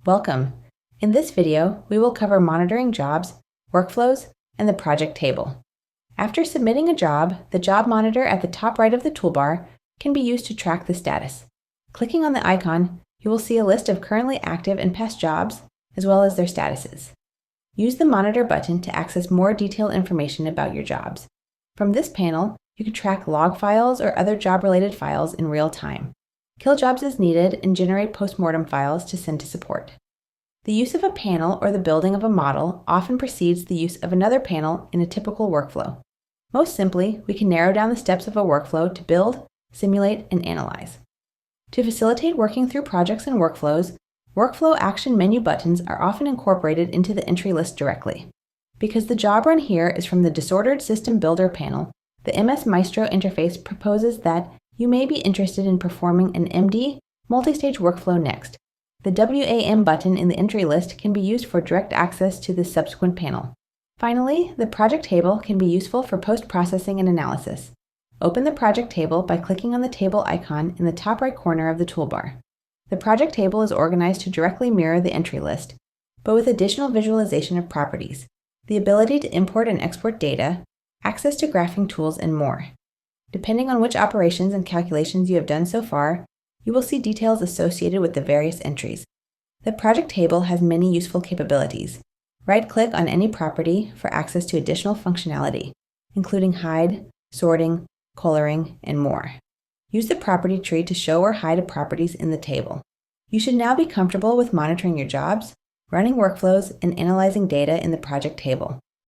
Welcome! In this video, we will cover monitoring jobs, workflows, and the project table. After submitting a job, the job monitor at the top right of the toolbar can be used to track the status. Clicking on the icon, you will see a list of currently active and past jobs, as well as their statuses. Use the Monitor button to access more detailed information about your jobs. From this panel, you can track log files or other job-related files in real time. Kill jobs as needed and generate postmortem files to send to support. The use of a panel or the building of a model often precedes the use of another panel in a typical workflow. Most simply, we can narrow down the steps of a workflow to build, simulate, and analyze. To facilitate working through projects and workflows, workflow action menu buttons are often incorporated into the entry list directly. Because the job run here is from the Disordered System Builder panel, the MS Maestro interface proposes that you may be interested in performing an MD multi-stage workflow next. The WAM button in the entry list can be used for direct access to the subsequent panel. Finally, the project table can be useful for post-processing and analysis. Open the project table by clicking on the table icon in the top right corner of the toolbar. The project table is organized to directly mirror the entry list, but with additional visualization of properties, the ability to import and export data, access to graphing tools, and more. Depending on which operations and calculations you have done so far, you will see details associated with the various entries. The project table has many useful capabilities. Right-click on any property for access to additional functionality, including hide, sorting, coloring, and more. Use the property tree to show or hide properties in the table. You should now be comfortable with monitoring your jobs, running workflows, and analyzing data in the project table.